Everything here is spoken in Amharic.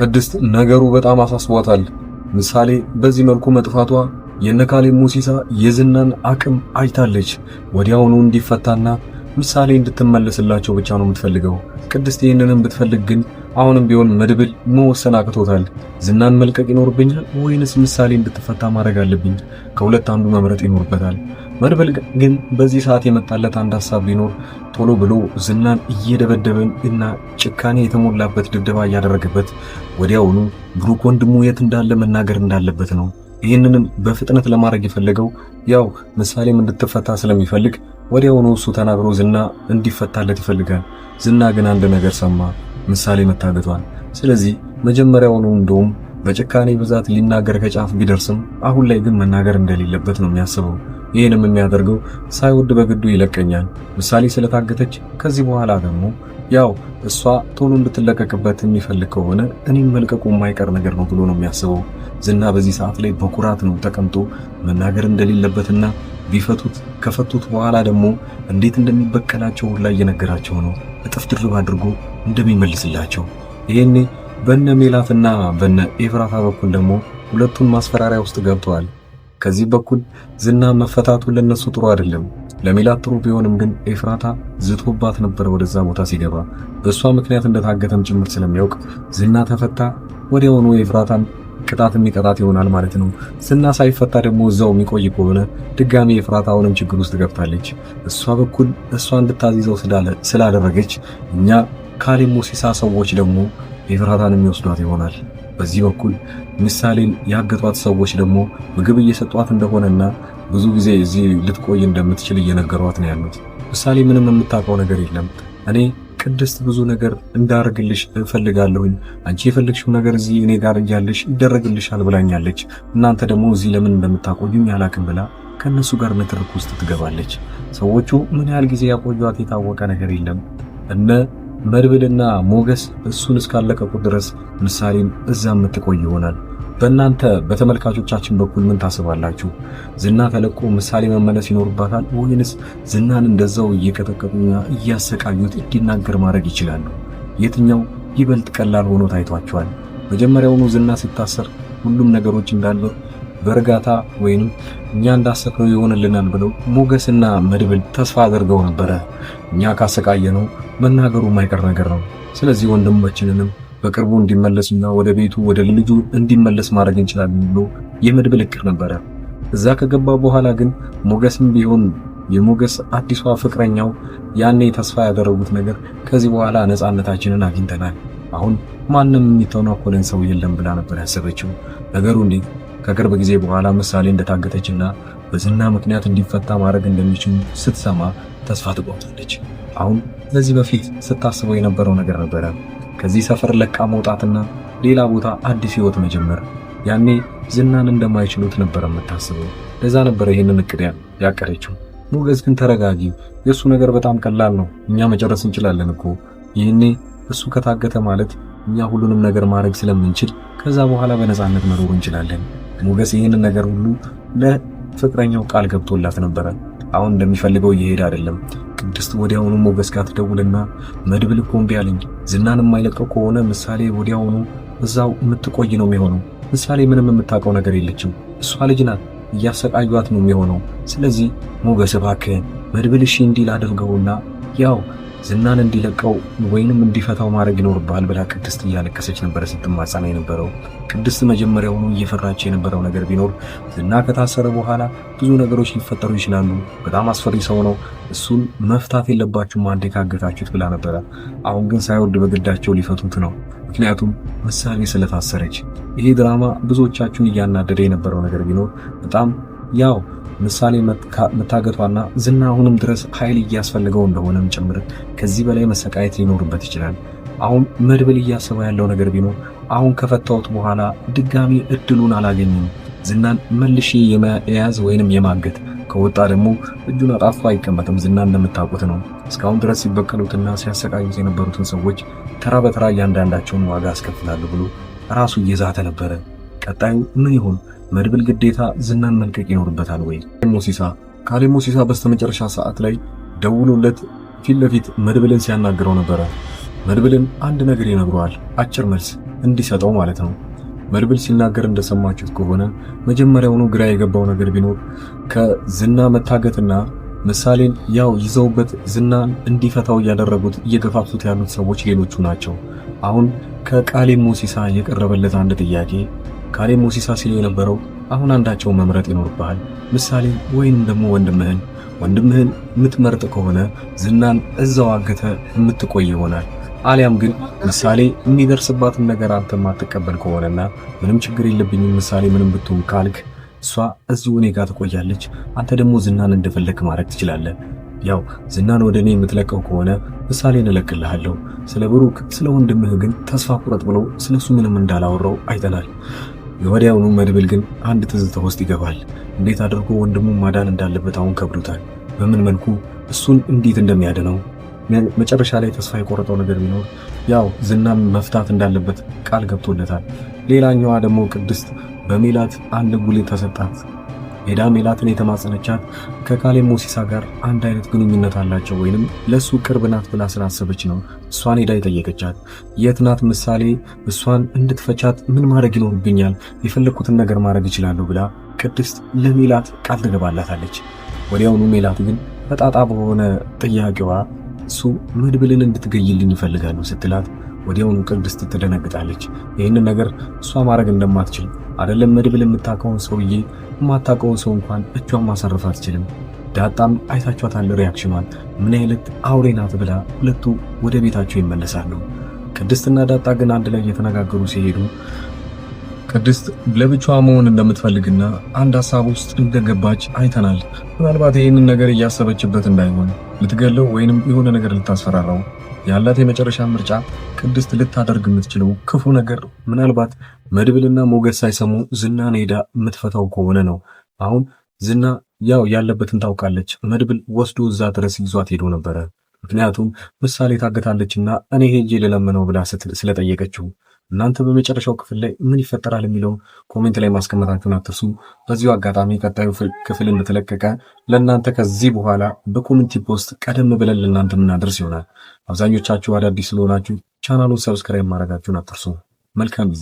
ቅድስት ነገሩ በጣም አሳስቧታል። ምሳሌ በዚህ መልኩ መጥፋቷ የነካሌብ ሙሲሳ የዝናን አቅም አይታለች። ወዲያውኑ እንዲፈታና ምሳሌ እንድትመለስላቸው ብቻ ነው የምትፈልገው። ቅድስት ይህንንም ብትፈልግ ግን አሁንም ቢሆን መድብል መወሰን አቅቶታል። ዝናን መልቀቅ ይኖርብኛል ወይንስ ምሳሌ እንድትፈታ ማድረግ አለብኝ? ከሁለት አንዱ መምረጥ ይኖርበታል። መድብል ግን በዚህ ሰዓት የመጣለት አንድ ሐሳብ ቢኖር ቶሎ ብሎ ዝናን እየደበደበን እና ጭካኔ የተሞላበት ድብደባ እያደረገበት ወዲያውኑ ብሩክ ወንድሙ የት እንዳለ መናገር እንዳለበት ነው። ይህንንም በፍጥነት ለማድረግ የፈለገው ያው ምሳሌም እንድትፈታ ስለሚፈልግ ወዲያውኑ እሱ ተናግሮ ዝና እንዲፈታለት ይፈልጋል። ዝና ግን አንድ ነገር ሰማ፣ ምሳሌ መታገቷል። ስለዚህ መጀመሪያውኑ እንደውም በጭካኔ ብዛት ሊናገር ከጫፍ ቢደርስም አሁን ላይ ግን መናገር እንደሌለበት ነው የሚያስበው። ይህንም የሚያደርገው ሳይወድ በግዱ ይለቀኛል፣ ምሳሌ ስለታገተች ከዚህ በኋላ ደግሞ ያው እሷ ቶሎ እንድትለቀቅበት የሚፈልግ ከሆነ እኔም መልቀቁ የማይቀር ነገር ነው ብሎ ነው የሚያስበው። ዝና በዚህ ሰዓት ላይ በኩራት ነው ተቀምጦ መናገር እንደሌለበትና ቢፈቱት ከፈቱት በኋላ ደግሞ እንዴት እንደሚበቀላቸው ሁላ እየነገራቸው ነው። እጥፍ ድርብ አድርጎ እንደሚመልስላቸው። ይሄኔ በነ ሜላትና በነ ኤፍራታ በኩል ደግሞ ሁለቱን ማስፈራሪያ ውስጥ ገብተዋል። ከዚህ በኩል ዝና መፈታቱ ለነሱ ጥሩ አይደለም። ለሜላት ጥሩ ቢሆንም ግን ኤፍራታ ዝቶባት ነበር ወደዛ ቦታ ሲገባ። በእሷ ምክንያት እንደታገተም ጭምር ስለሚያውቅ ዝና ተፈታ ወዲያውኑ ኤፍራታን ቅጣት የሚቀጣት ይሆናል ማለት ነው። ዝና ሳይፈታ ደግሞ እዛው የሚቆይ ከሆነ ድጋሚ ኤፍራታ አሁንም ችግር ውስጥ ገብታለች። እሷ በኩል እሷ እንድታዚዘው ስላደረገች እኛ ካሌብ ሙሲሳ ሰዎች ደግሞ ኤፍራታን የሚወስዷት ይሆናል። በዚህ በኩል ምሳሌን ያገቷት ሰዎች ደግሞ ምግብ እየሰጧት እንደሆነና ብዙ ጊዜ እዚህ ልትቆይ እንደምትችል እየነገሯት ነው ያሉት። ምሳሌ ምንም የምታውቀው ነገር የለም። እኔ ቅድስት ብዙ ነገር እንዳደርግልሽ እፈልጋለሁኝ፣ አንቺ የፈለግሽው ነገር እዚህ እኔ ጋር እያለሽ ይደረግልሻል ብላኛለች። እናንተ ደግሞ እዚህ ለምን እንደምታቆዩኝ አላውቅም ብላ ከነሱ ጋር ንትርክ ውስጥ ትገባለች። ሰዎቹ ምን ያህል ጊዜ ያቆዩት የታወቀ ነገር የለም። እነ መድብልና ሞገስ እሱን እስካለቀቁት ድረስ ምሳሌም እዛ የምትቆይ ይሆናል። በእናንተ በተመልካቾቻችን በኩል ምን ታስባላችሁ? ዝና ተለቆ ምሳሌ መመለስ ይኖርባታል ወይንስ ዝናን እንደዛው እየቀጠቀጡና እያሰቃዩት እንዲናገር ማድረግ ይችላሉ? የትኛው ይበልጥ ቀላል ሆኖ ታይቷቸዋል? መጀመሪያውኑ ዝና ሲታሰር ሁሉም ነገሮች እንዳሉ በእርጋታ ወይንም እኛ እንዳሰብነው ይሆንልናል ብለው ሞገስና መድብል ተስፋ አድርገው ነበረ። እኛ ካሰቃየነው መናገሩ የማይቀር ነገር ነው። ስለዚህ ወንድማችንንም በቅርቡ እንዲመለስና ወደ ቤቱ ወደ ልጁ እንዲመለስ ማድረግ እንችላለን ብሎ የመድብል እቅድ ነበረ። እዛ ከገባ በኋላ ግን ሞገስም ቢሆን የሞገስ አዲሷ ፍቅረኛው ያኔ ተስፋ ያደረጉት ነገር ከዚህ በኋላ ነፃነታችንን አግኝተናል፣ አሁን ማንም የሚተናኮለን ሰው የለም ብላ ነበር ያሰበችው። ነገሩ እንዴት ከቅርብ ጊዜ በኋላ ምሳሌ እንደታገተችና በዝና ምክንያት እንዲፈታ ማድረግ እንደሚችሉ ስትሰማ ተስፋ ትቆርጣለች። አሁን ለዚህ በፊት ስታስበው የነበረው ነገር ነበረ፣ ከዚህ ሰፈር ለቃ መውጣትና ሌላ ቦታ አዲስ ህይወት መጀመር። ያኔ ዝናን እንደማይችሉት ነበር የምታስበው። ለዛ ነበር ይሄንን እቅድ ያቀረችው። ሞገስ ግን ተረጋጊ፣ የሱ ነገር በጣም ቀላል ነው፣ እኛ መጨረስ እንችላለን እኮ። ይሄኔ እሱ ከታገተ ማለት እኛ ሁሉንም ነገር ማድረግ ስለምንችል ከዛ በኋላ በነፃነት መኖር እንችላለን። ሞገስ ይሄንን ነገር ሁሉ ለፍቅረኛው ቃል ገብቶላት ነበረ። አሁን እንደሚፈልገው እየሄደ አይደለም። ቅድስት ወዲያውኑ ሞገስ ጋር ትደውልና መድብል እኮ እምቢ አለኝ፣ ዝናን የማይለቀው ከሆነ ምሳሌ ወዲያውኑ እዛው የምትቆይ ነው የሚሆነው። ምሳሌ ምንም የምታውቀው ነገር የለችም፣ እሷ ልጅ ናት፣ እያሰቃዩት ነው የሚሆነው። ስለዚህ ሞገስ እባክህን መድብል እሺ እንዲል አድርገውና ያው ዝናን እንዲለቀው ወይንም እንዲፈታው ማድረግ ይኖርብሃል ብላ ቅድስት እያለቀሰች ነበር ስትማጸና የነበረው። ቅድስት መጀመሪያውኑ እየፈራች የነበረው ነገር ቢኖር ዝና ከታሰረ በኋላ ብዙ ነገሮች ሊፈጠሩ ይችላሉ፣ በጣም አስፈሪ ሰው ነው፣ እሱን መፍታት የለባችሁም አንዴ ካገታችሁት ብላ ነበረ። አሁን ግን ሳይወድ በግዳቸው ሊፈቱት ነው፣ ምክንያቱም ምሳሌ ስለታሰረች። ይሄ ድራማ ብዙዎቻችሁን እያናደደ የነበረው ነገር ቢኖር በጣም ያው ምሳሌ መታገቷና ዝና አሁንም ድረስ ኃይል እያስፈልገው እንደሆነም ጭምር ከዚህ በላይ መሰቃየት ሊኖርበት ይችላል። አሁን መድብል እያሰበ ያለው ነገር ቢኖር አሁን ከፈታሁት በኋላ ድጋሚ እድሉን አላገኝም፣ ዝናን መልሼ የመያዝ ወይንም የማገት ከወጣ ደግሞ እጁን አጣጥፎ አይቀመጥም። ዝና እንደምታውቁት ነው። እስካሁን ድረስ ሲበቀሉትና ሲያሰቃዩት የነበሩትን ሰዎች ተራ በተራ እያንዳንዳቸውን ዋጋ አስከፍላለሁ ብሎ ራሱ እየዛተ ነበረ። ቀጣዩ ምን ይሆን? መድብል ግዴታ ዝናን መልቀቅ ይኖርበታል ወይ? ካሌብ ሙሲሳ በስተመጨረሻ ሰዓት ላይ ደውሎለት ፊት ለፊት መድብልን ሲያናግረው ነበረ። መድብልን አንድ ነገር ይነግረዋል፣ አጭር መልስ እንዲሰጠው ማለት ነው። መድብል ሲናገር እንደሰማችሁት ከሆነ መጀመሪያውኑ ግራ የገባው ነገር ቢኖር ከዝና መታገትና ምሳሌን ያው ይዘውበት ዝናን እንዲፈታው እያደረጉት እየገፋፉት ያሉት ሰዎች ሌሎቹ ናቸው። አሁን ከቃሌብ ሙሲሳ የቀረበለት አንድ ጥያቄ ካሌብ ሙሲሳ ሲል የነበረው አሁን አንዳቸው መምረጥ ይኖርብሃል፣ ምሳሌ ወይም ደግሞ ወንድምህን የምትመርጥ ከሆነ ዝናን እዛው አገተ የምትቆይ ይሆናል። አሊያም ግን ምሳሌ የሚደርስባትን ነገር አንተ ማትቀበል ከሆነና ምንም ችግር የለብኝም ምሳሌ ምንም ብትሆን ካልክ እሷ እዚሁ እኔ ጋር ትቆያለች። አንተ ደግሞ ዝናን እንደፈለክ ማድረግ ትችላለህ። ያው ዝናን ወደ እኔ የምትለቀው ከሆነ ምሳሌን እለቅልሃለሁ። ስለ ብሩክ ስለ ወንድምህ ግን ተስፋ ቁረጥ ብሎ ስለሱ ምንም እንዳላወራው አይተናል። ወዲያውኑ መድብል ግን አንድ ትዝታ ውስጥ ይገባል። እንዴት አድርጎ ወንድሙን ማዳን እንዳለበት አሁን ከብዶታል። በምን መልኩ እሱን እንዴት እንደሚያድነው መጨረሻ ላይ ተስፋ የቆረጠው ነገር ቢኖር ያው ዝናን መፍታት እንዳለበት ቃል ገብቶለታል። ሌላኛዋ ደግሞ ቅድስት በሜላት አንድ ጉልት ተሰጣት። ሄዳ ሜላትን የተማጸነቻት ከካሌብ ሙሲሳ ጋር አንድ አይነት ግንኙነት አላቸው ወይንም ለሱ ቅርብ ናት ብላ ስላሰበች ነው። እሷን ሄዳ የጠየቀቻት የት ናት ምሳሌ፣ እሷን እንድትፈቻት ምን ማድረግ ይኖርብኛል፣ የፈለኩትን ነገር ማድረግ እችላለሁ ብላ ቅድስት ለሜላት ቃል ትገባላታለች። ወዲያውኑ ሜላት ግን ፈጣጣ በሆነ ጥያቄዋ እሱ መድብልን እንድትገይልኝ ይፈልጋሉ ስትላት ወዲያውኑ ቅድስት ትደነግጣለች። ይህንን ነገር እሷ ማድረግ እንደማትችል አይደለም መድብል የምታውቀውን ሰውዬ የማታውቀውን ሰው እንኳን እጇን ማሳረፍ አትችልም። ዳጣም አይታችኋታል ሪያክሽኗን ምን አይነት አውሬ ናት ብላ ሁለቱ ወደ ቤታቸው ይመለሳሉ። ቅድስትና ዳጣ ግን አንድ ላይ እየተነጋገሩ ሲሄዱ ቅድስት ለብቻዋ መሆን እንደምትፈልግና አንድ ሐሳብ ውስጥ እንደገባች አይተናል። ምናልባት ይህንን ነገር እያሰበችበት እንዳይሆን ልትገለው ወይንም የሆነ ነገር ልታስፈራራው ያላት የመጨረሻ ምርጫ ቅድስት ልታደርግ የምትችለው ክፉ ነገር ምናልባት መድብልና ሞገስ ሳይሰሙ ዝናን ሄዳ የምትፈታው ከሆነ ነው። አሁን ዝና ያው ያለበትን ታውቃለች። መድብል ወስዶ እዛ ድረስ ይዟት ሄዶ ነበረ። ምክንያቱም ምሳሌ ታገታለችና እኔ ሄጄ ልለምነው ብላ ስለጠየቀችው። እናንተ በመጨረሻው ክፍል ላይ ምን ይፈጠራል የሚለው ኮሜንት ላይ ማስቀመጣችሁን አትርሱ። በዚሁ አጋጣሚ ቀጣዩ ክፍል እንደተለቀቀ ለእናንተ ከዚህ በኋላ በኮሜንት ፖስት ቀደም ብለን ለእናንተ ምናደርስ ይሆናል። አብዛኞቻችሁ አዳዲስ ስለሆናችሁ ቻናሉን ሰብስክራይብ ማድረጋችሁን አትርሱ። መልካም ጊዜ